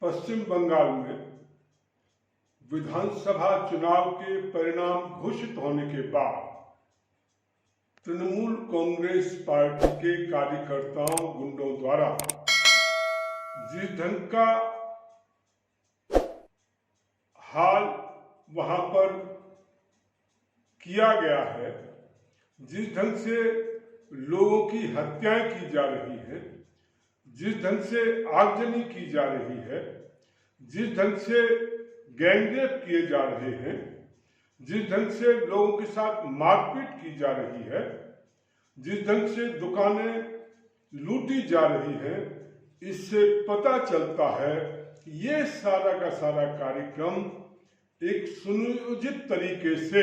पश्चिम बंगाल में विधानसभा चुनाव के परिणाम घोषित होने के बाद तृणमूल कांग्रेस पार्टी के कार्यकर्ताओं गुंडों द्वारा जिस ढंग का हाल वहां पर किया गया है, जिस ढंग से लोगों की हत्याएं की जा रही हैं, जिस ढंग से आगजनी की जा रही है, जिस ढंग से गैंगरेप किए जा रहे हैं, जिस ढंग से लोगों के साथ मारपीट की जा रही है, जिस ढंग से दुकानें लूटी जा रही हैं, इससे पता चलता है कि ये सारा का सारा कार्यक्रम एक सुनियोजित तरीके से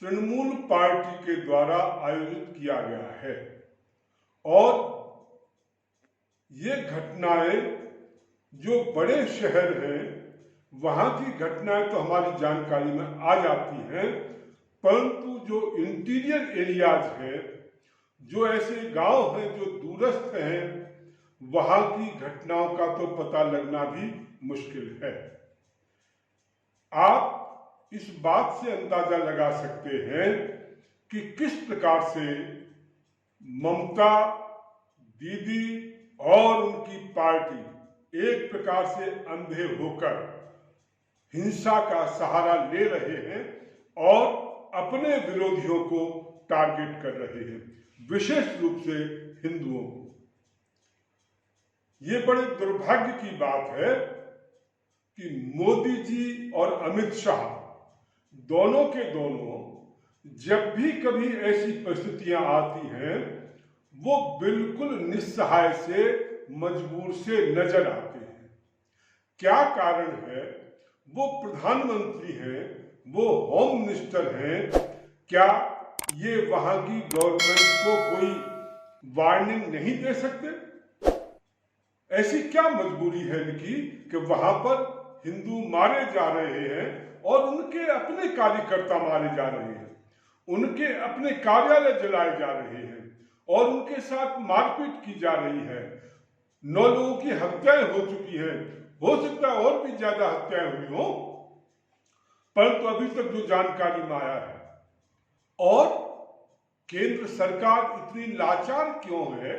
तृणमूल पार्टी के द्वारा आयोजित किया गया है। और ये घटनाएं जो बड़े शहर हैं वहां की घटनाएं तो हमारी जानकारी में आ जाती हैं, परंतु जो इंटीरियर एरियाज हैं, जो ऐसे गांव हैं जो दूरस्थ हैं, वहां की घटनाओं का तो पता लगना भी मुश्किल है। आप इस बात से अंदाजा लगा सकते हैं कि किस प्रकार से ममता दीदी और उनकी पार्टी एक प्रकार से अंधे होकर हिंसा का सहारा ले रहे हैं और अपने विरोधियों को टारगेट कर रहे हैं, विशेष रूप से हिंदुओं को। ये बड़े दुर्भाग्य की बात है कि मोदी जी और अमित शाह दोनों के दोनों जब भी कभी ऐसी परिस्थितियां आती हैं, वो बिल्कुल निस्सहाय से, मजबूर से नजर आते हैं। क्या कारण है? वो प्रधानमंत्री हैं, वो होम मिनिस्टर हैं, क्या ये वहां की गवर्नमेंट को कोई वार्निंग नहीं दे सकते? ऐसी क्या मजबूरी है इनकी कि वहां पर हिंदू मारे जा रहे हैं और उनके अपने कार्यकर्ता मारे जा रहे हैं, उनके अपने कार्यालय जलाए जा रहे हैं और उनके साथ मारपीट की जा रही है। 9 लोगों की हत्याएं हो चुकी हैं, हो सकता है और भी ज्यादा हत्याएं हुई हो, परंतु अभी तक जो जानकारी में आया है। और केंद्र सरकार इतनी लाचार क्यों है?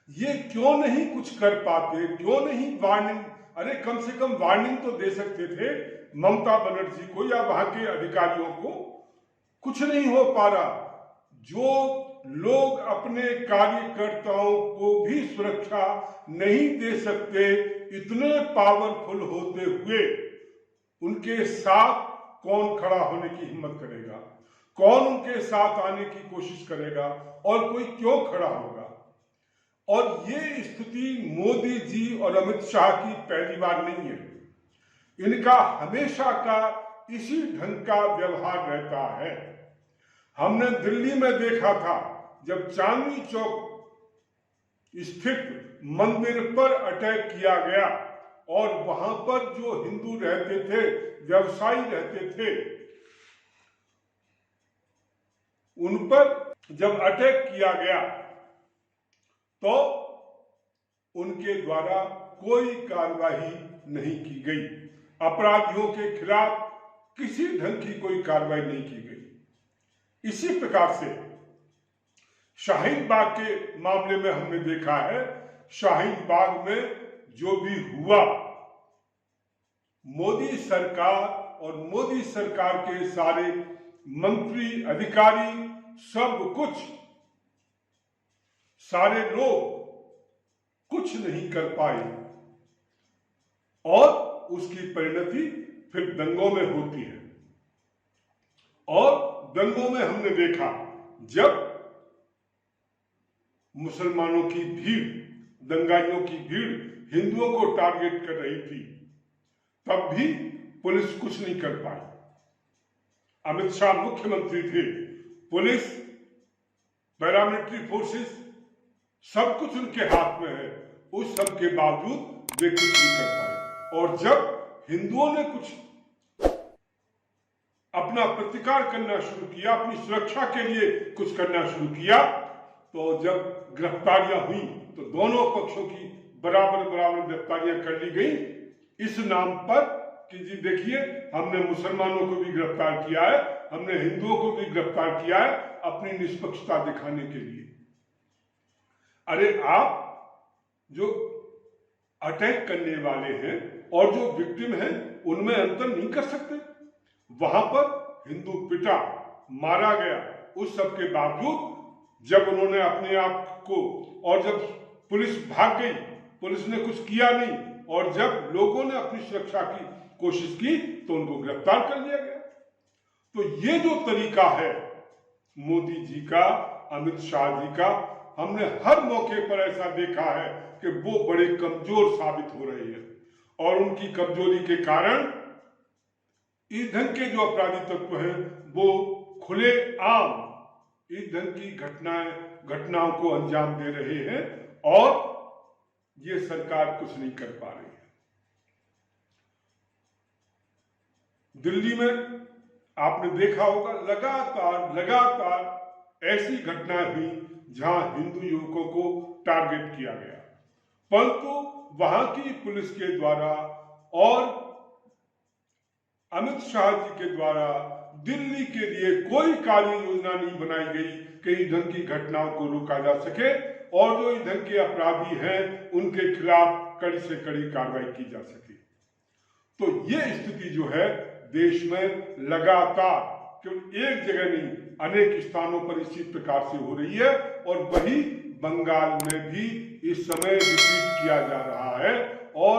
ये क्यों नहीं कुछ कर पाते? क्यों नहीं वार्निंग? अरे कम से कम वार्निंग तो दे सकते थे ममता बनर्जी को या वहां के अधिकारियों को। कुछ नहीं हो पा रहा। जो लोग अपने कार्यकर्ताओं को भी सुरक्षा नहीं दे सकते, इतने पावरफुल होते हुए उनके साथ कौन खड़ा होने की हिम्मत करेगा? कौन उनके साथ आने की कोशिश करेगा? और कोई क्यों खड़ा होगा? और ये स्थिति मोदी जी और अमित शाह की पहली बार नहीं है। इनका हमेशा का इसी ढंग का व्यवहार रहता है। हमने दिल्ली में देखा था, जब चांदनी चौक स्थित मंदिर पर अटैक किया गया और वहां पर जो हिंदू रहते थे, व्यवसायी रहते थे, उन पर जब अटैक किया गया तो उनके द्वारा कोई कार्रवाई नहीं की गई। अपराधियों के खिलाफ किसी ढंग की कोई कार्रवाई नहीं की गई। इसी प्रकार से शाहीन बाग के मामले में हमने देखा है, शाहीन बाग में जो भी हुआ, मोदी सरकार और मोदी सरकार के सारे मंत्री, अधिकारी, सब कुछ, सारे लोग कुछ नहीं कर पाए और उसकी परिणति फिर दंगों में होती है। और दंगों में हमने देखा, जब मुसलमानों की भीड़, दंगाइयों की भीड़ हिंदुओं को टारगेट कर रही थी, तब भी पुलिस कुछ नहीं कर पाई। अमित शाह मुख्यमंत्री थे, पुलिस, पैरामिलिट्री फोर्सेस, सब कुछ उनके हाथ में है, उस सब के बावजूद वे कुछ नहीं कर पाए। और जब हिंदुओं ने कुछ अपना प्रतिकार करना शुरू किया, अपनी सुरक्षा के लिए कुछ करना शुरू किया, तो जब गिरफ्तारियां हुई तो दोनों पक्षों की बराबर बराबर गिरफ्तारियां कर ली गई इस नाम पर कि जी देखिए हमने मुसलमानों को भी गिरफ्तार किया है, हमने हिंदुओं को भी गिरफ्तार किया है अपनी निष्पक्षता दिखाने के लिए। अरे आप जो अटैक करने वाले हैं और जो विक्टिम हैं उनमें अंतर नहीं कर सकते? वहां पर हिंदू पिटा, मारा गया, उस सब के बावजूद जब उन्होंने अपने आप को, और जब पुलिस भाग गई, पुलिस ने कुछ किया नहीं, और जब लोगों ने अपनी सुरक्षा की कोशिश की तो उनको गिरफ्तार कर लिया गया। तो ये जो तरीका है मोदी जी का, अमित शाह जी का, हमने हर मौके पर ऐसा देखा है कि वो बड़े कमजोर साबित हो रहे हैं और उनकी कमजोरी के कारण इस ढंग के जो अपराधी तत्व हैं वो खुले आम इस ढंग की घटनाओं को अंजाम दे रहे हैं और ये सरकार कुछ नहीं कर पा रही है। दिल्ली में आपने देखा होगा लगातार ऐसी घटनाएं हुई जहां हिंदू युवकों को टारगेट किया गया, परंतु वहां की पुलिस के द्वारा और अमित शाह जी के द्वारा दिल्ली के लिए कोई कार्य योजना नहीं बनाई गई कि इस ढंग की घटनाओं को रोका जा सके और जो इस ढंग के अपराधी हैं उनके खिलाफ कड़ी से कड़ी कार्रवाई की जा सके। तो ये स्थिति जो है देश में लगातार केवल एक जगह नहीं अनेक स्थानों पर इसी प्रकार से हो रही है और वही बंगाल में भी इस समय रिपीट किया जा रहा है। और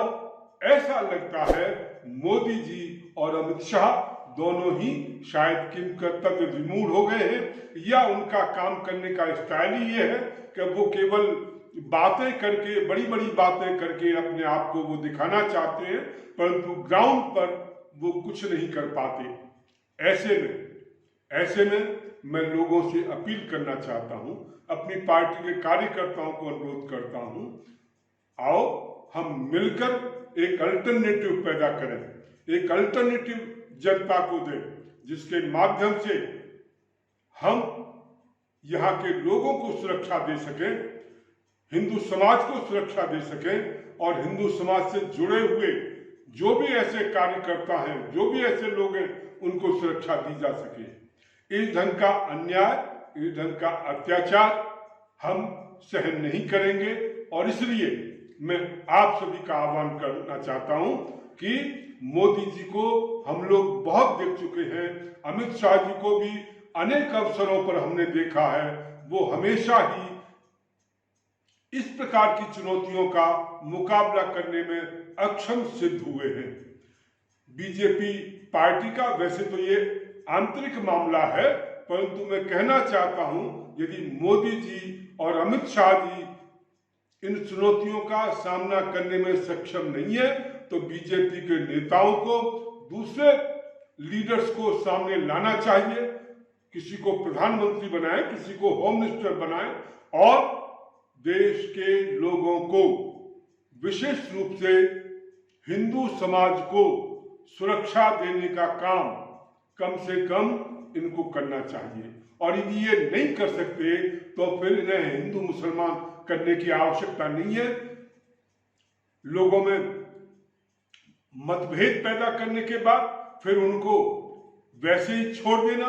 ऐसा लगता है मोदी जी और अमित शाह दोनों ही शायद किम कर्तव्य विमूढ़ हो गए हैं या उनका काम करने का स्टाइल ही ये है कि वो केवल बातें करके, बड़ी बड़ी बातें करके अपने आप को वो दिखाना चाहते हैं, परंतु ग्राउंड पर वो कुछ नहीं कर पाते। ऐसे में मैं लोगों से अपील करना चाहता हूं, अपनी पार्टी के कार्यकर्ताओं को अनुरोध करता हूं, आओ हम मिलकर एक अल्टरनेटिव पैदा करें, एक अल्टरनेटिव जनता को दें जिसके माध्यम से हम यहाँ के लोगों को सुरक्षा दे सकें, हिंदू समाज को सुरक्षा दे सकें और हिंदू समाज से जुड़े हुए जो भी ऐसे कार्यकर्ता हैं, जो भी ऐसे लोग हैं, उनको सुरक्षा दी जा सके। इस ढंग का अन्याय, इस ढंग का अत्याचार हम सहन नहीं करेंगे और इसलिए मैं आप सभी का आह्वान करना चाहता हूं कि मोदी जी को हम लोग बहुत देख चुके हैं, अमित शाह जी को भी अनेक अवसरों पर हमने देखा है, वो हमेशा ही इस प्रकार की चुनौतियों का मुकाबला करने में अक्षम सिद्ध हुए हैं। बीजेपी पार्टी का वैसे तो ये आंतरिक मामला है, परंतु मैं कहना चाहता हूं यदि मोदी जी और अमित शाह जी इन चुनौतियों का सामना करने में सक्षम नहीं है तो बीजेपी के नेताओं को, दूसरे लीडर्स को सामने लाना चाहिए, किसी को प्रधानमंत्री बनाए, किसी को होम मिनिस्टर बनाए और देश के लोगों को, विशेष रूप से हिंदू समाज को सुरक्षा देने का काम कम से कम इनको करना चाहिए। और यदि ये नहीं कर सकते तो फिर इन्हें हिंदू मुसलमान करने की आवश्यकता नहीं है। लोगों में मतभेद पैदा करने के बाद फिर उनको वैसे ही छोड़ देना,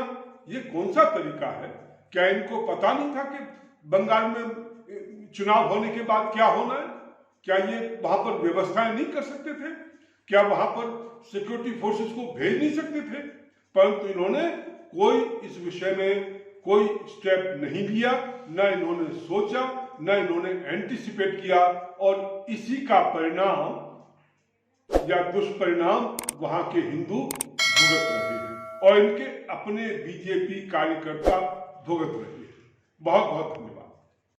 ये कौन सा तरीका है? क्या इनको पता नहीं था कि बंगाल में चुनाव होने के बाद क्या होना है? क्या ये वहां पर व्यवस्थाएं नहीं कर सकते थे? क्या वहां पर सिक्योरिटी फोर्सेस को भेज नहीं सकते थे? परंतु इन्होंने कोई इस विषय में कोई स्टेप नहीं लिया, न इन्होंने सोचा, न इन्होंने एंटिसिपेट किया और इसी का परिणाम या दुष्परिणाम वहां के हिंदू भुगत रहे हैं और इनके अपने बीजेपी कार्यकर्ता भुगत रहे हैं। बहुत बहुत धन्यवाद।